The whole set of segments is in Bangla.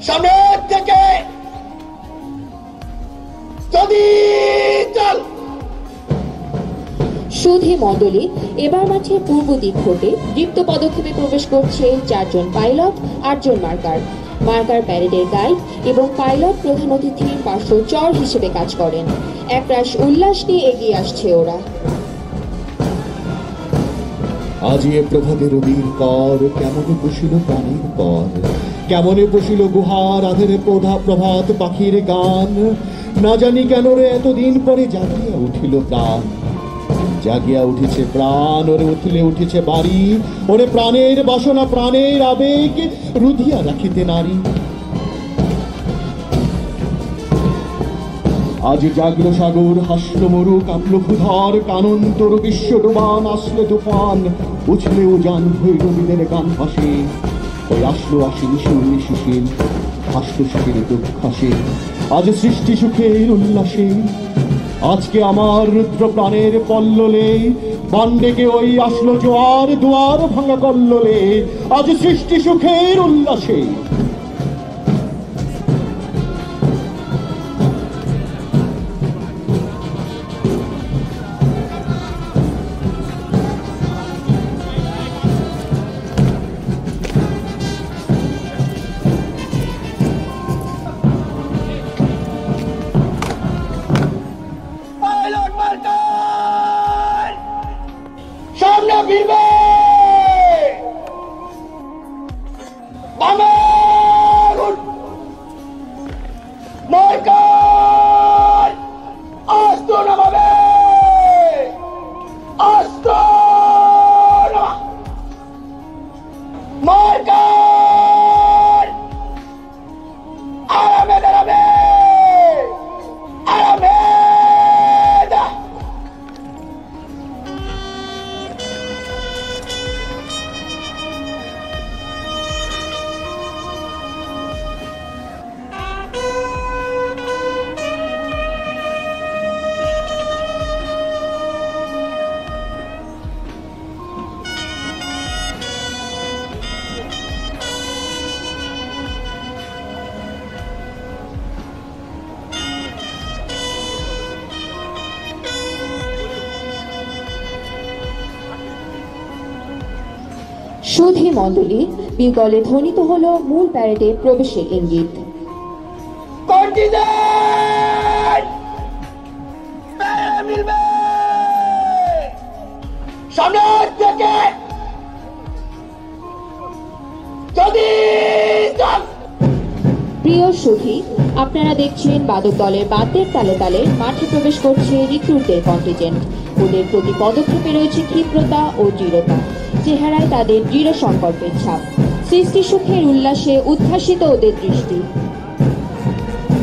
সামনের থেকে যদি চল। সুধী মণ্ডলী এবার মাঠের পূর্ব দিক হতে দীপ্ত পদক্ষেপে প্রবেশ করছে 4 জন পাইলট, 8 জন মার্কার। মার্কার প্যারেডের গাইড এবং পাইলট প্রধান অতিথির পার্শ্বচর হিসেবে কাজ করেন। একরাশ উল্লাস নিয়ে এগিয়ে আসছে ওরা। আজি এ প্রভাতে রবির পর কেমনে বসিল প্রাণীর পর, কেমনে বসিল গুহার আধেরে প্রভাত পাখির গান। না জানি কেন রে এতদিন পরে জাগিয়া উঠিল প্রাণ, জাগিয়া উঠেছে প্রাণ, ওরে উঠলে উঠেছে বাড়ি। ওরে প্রাণের বাসনা প্রাণের আবেগ রুধিয়া রাখিতে নারী। আজ জাগ্র সাগর হাসল মরু কাঁপল ভূধর, কানন্তর বিশ্ব ডোবান আসলে তুফান। উছলে উজান ভৈরবীদের গান ভাসে, ওই আসলো আসেনি শূন্য সুশীল, হাসল সুখের দুঃখাসে। আজ সৃষ্টি সুখের উল্লাসে, আজকে আমার রুদ্র প্রাণের পল্ললে বান ডেকে ওই আসলো জোয়ার দুয়ার ভাঙা কল্লোলে। আজ সৃষ্টি সুখের উল্লাসে। সামনে ফিরবে, মার্কার আস্ত নামাবে, আস্ত মার্কার আরামে দাঁড়াবে, আরামে। সুধী মণ্ডলী বিগলে ধ্বনিত হলো মূল প্যারেডে প্রবেশের ইঙ্গিত। সামনের থেকে যদি চল। প্রিয় সুধী, আপনারা দেখছেন বাদক দলের বাদ্যের তালে তালে মাঠে প্রবেশ করছে রিক্রুটদের কন্টিজেন্ট। ওদের প্রতি পদক্ষেপে রয়েছে ক্ষিপ্রতা ও দৃঢ়তা, চেহারায় তাদের দৃঢ় সংকল্পের ছাপ। সৃষ্টি সুখের উল্লাসে উদ্ভাসিত ওদের দৃষ্টি।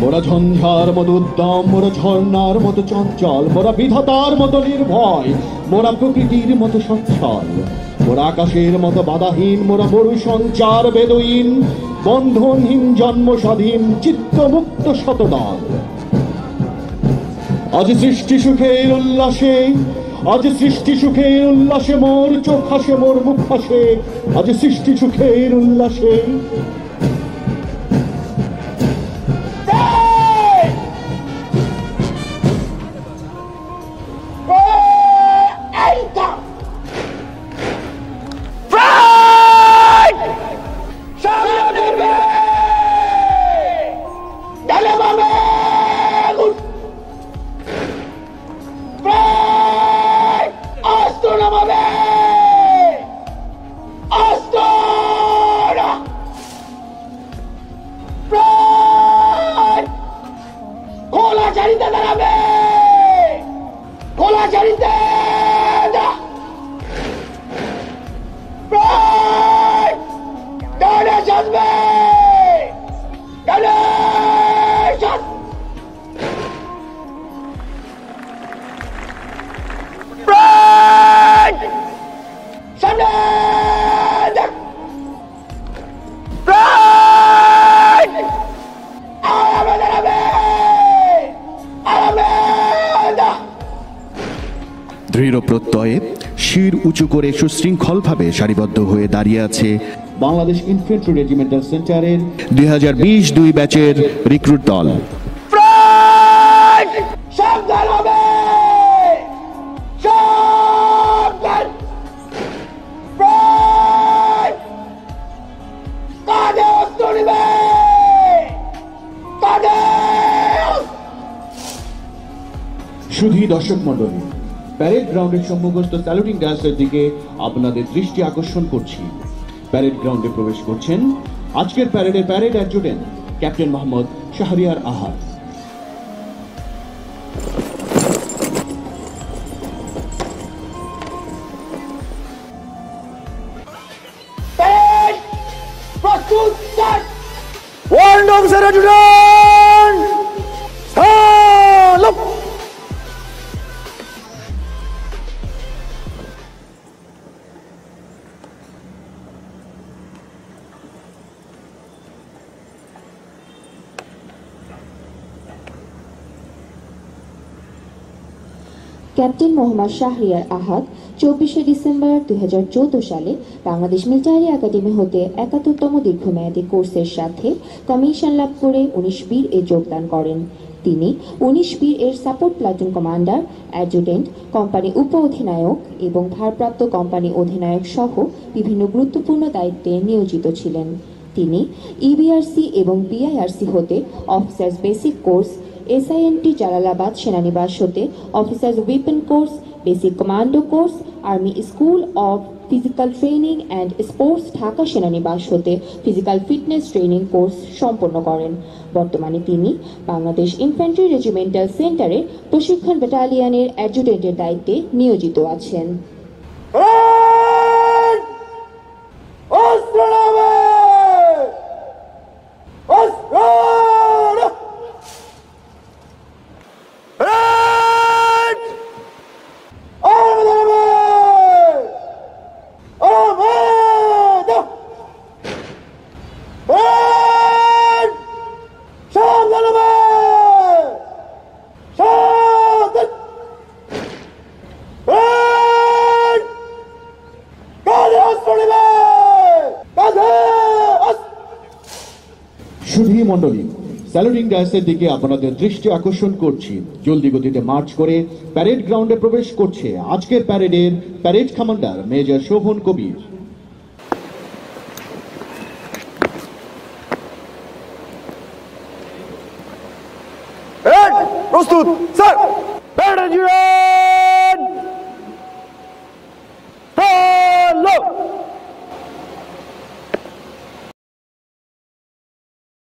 মোরা ঝঞ্ঝার মতো উদ্যম, মোরা ঝর্ণার মতো চঞ্চল, মোরা বিধাতার মতো নির্ভয়, মোরা প্রকৃতির মতো সচ্ছল, মোরা আকাশের মতো বাধাহীন, মোরা মরু সঞ্চার বেদহীন, বন্ধনহীন জন্ম স্বাধীন চিত্তমুক্ত শতদল। আজ সৃষ্টি সুখের উল্লাসে, আজ সৃষ্টি সুখের উল্লাসে মোর চোখ হাসে, মোর মুখ হাসে। আজ সৃষ্টি সুখের উল্লাসে। দৃঢ় প্রত্যয়ে শির উঁচু করে সুশৃঙ্খলভাবে সারিবদ্ধ হয়ে দাঁড়িয়ে আছে বাংলাদেশ ইনফ্যান্ট্রি রেজিমেন্টাল সেন্টারের 2020-2 ব্যাচের রিক্রুট দল। ফ্রন্ট! সাবধান হবে! সাবধান! ফ্রন্ট! কাঁধে অস্ত্র নিবে! কাঁধে! শুধু দর্শক মণ্ডলী, প্যারেড গ্রাউন্ডের সম্মুখস্থ স্যালুটিং ডায়াসের দিকে আপনাদের দৃষ্টি আকর্ষণ করছি। প্যারেড গ্রাউন্ডে প্রবেশ করছেন আজকের প্যারেডের parade adjutant captain Mohammad Shahriar Ahad. Parade! প্রস্তুত! Start! Warrant Officer Adjutant! Stand up! Captain Mohammad Shahriar Ahad 24শে ডিসেম্বর 2014 সালে বাংলাদেশ মিলিটারি একাডেমি হতে 71তম দীর্ঘমেয়াদী কোর্সের সাথে কমিশন লাভ করে 19 বীর এ যোগদান করেন। তিনি 19 বীর এর support platoon commander, adjutant, company উপ অধিনায়ক এবং ভারপ্রাপ্ত কোম্পানি অধিনায়ক সহ বিভিন্ন গুরুত্বপূর্ণ দায়িত্বে নিয়োজিত ছিলেন। তিনি ইবিআরসি এবং বিআইআরসি হতে officers basic course, SINT Jalalabad সেনানিবাস হতে officers weapon course, basic commando course, army school of physical training and sports Dhaka সেনানিবাস হতে ফিজিক্যাল ফিটনেস ট্রেনিং কোর্স সম্পন্ন করেন। বর্তমানে তিনি বাংলাদেশ ইনফ্যান্ট্রি রেজিমেন্টাল সেন্টারের প্রশিক্ষণ ব্যাটালিয়নের অ্যাডজুটেন্টের দায়িত্বে নিয়োজিত আছেন। ফ্রন্ট! অস্ত্র নামে! অস্ত্র! Front! Armed! Armed! Front! সাবধান হবে! সাবধান! ফ্রন্ট! কাঁধে অস্ত্র নিবে! কাঁধে অস্ত্র! সুধী মণ্ডলী, স্যালুটিং ডায়াসের দিকে আপনাদের দৃষ্টি আকর্ষণ করছি। জলদি গতিতে মার্চ করে প্যারেড গ্রাউন্ডে প্রবেশ করছে আজকের প্যারেডের প্যারেড কমান্ডার মেজর শোভন কবির। Front! প্রস্তুত, স্যার!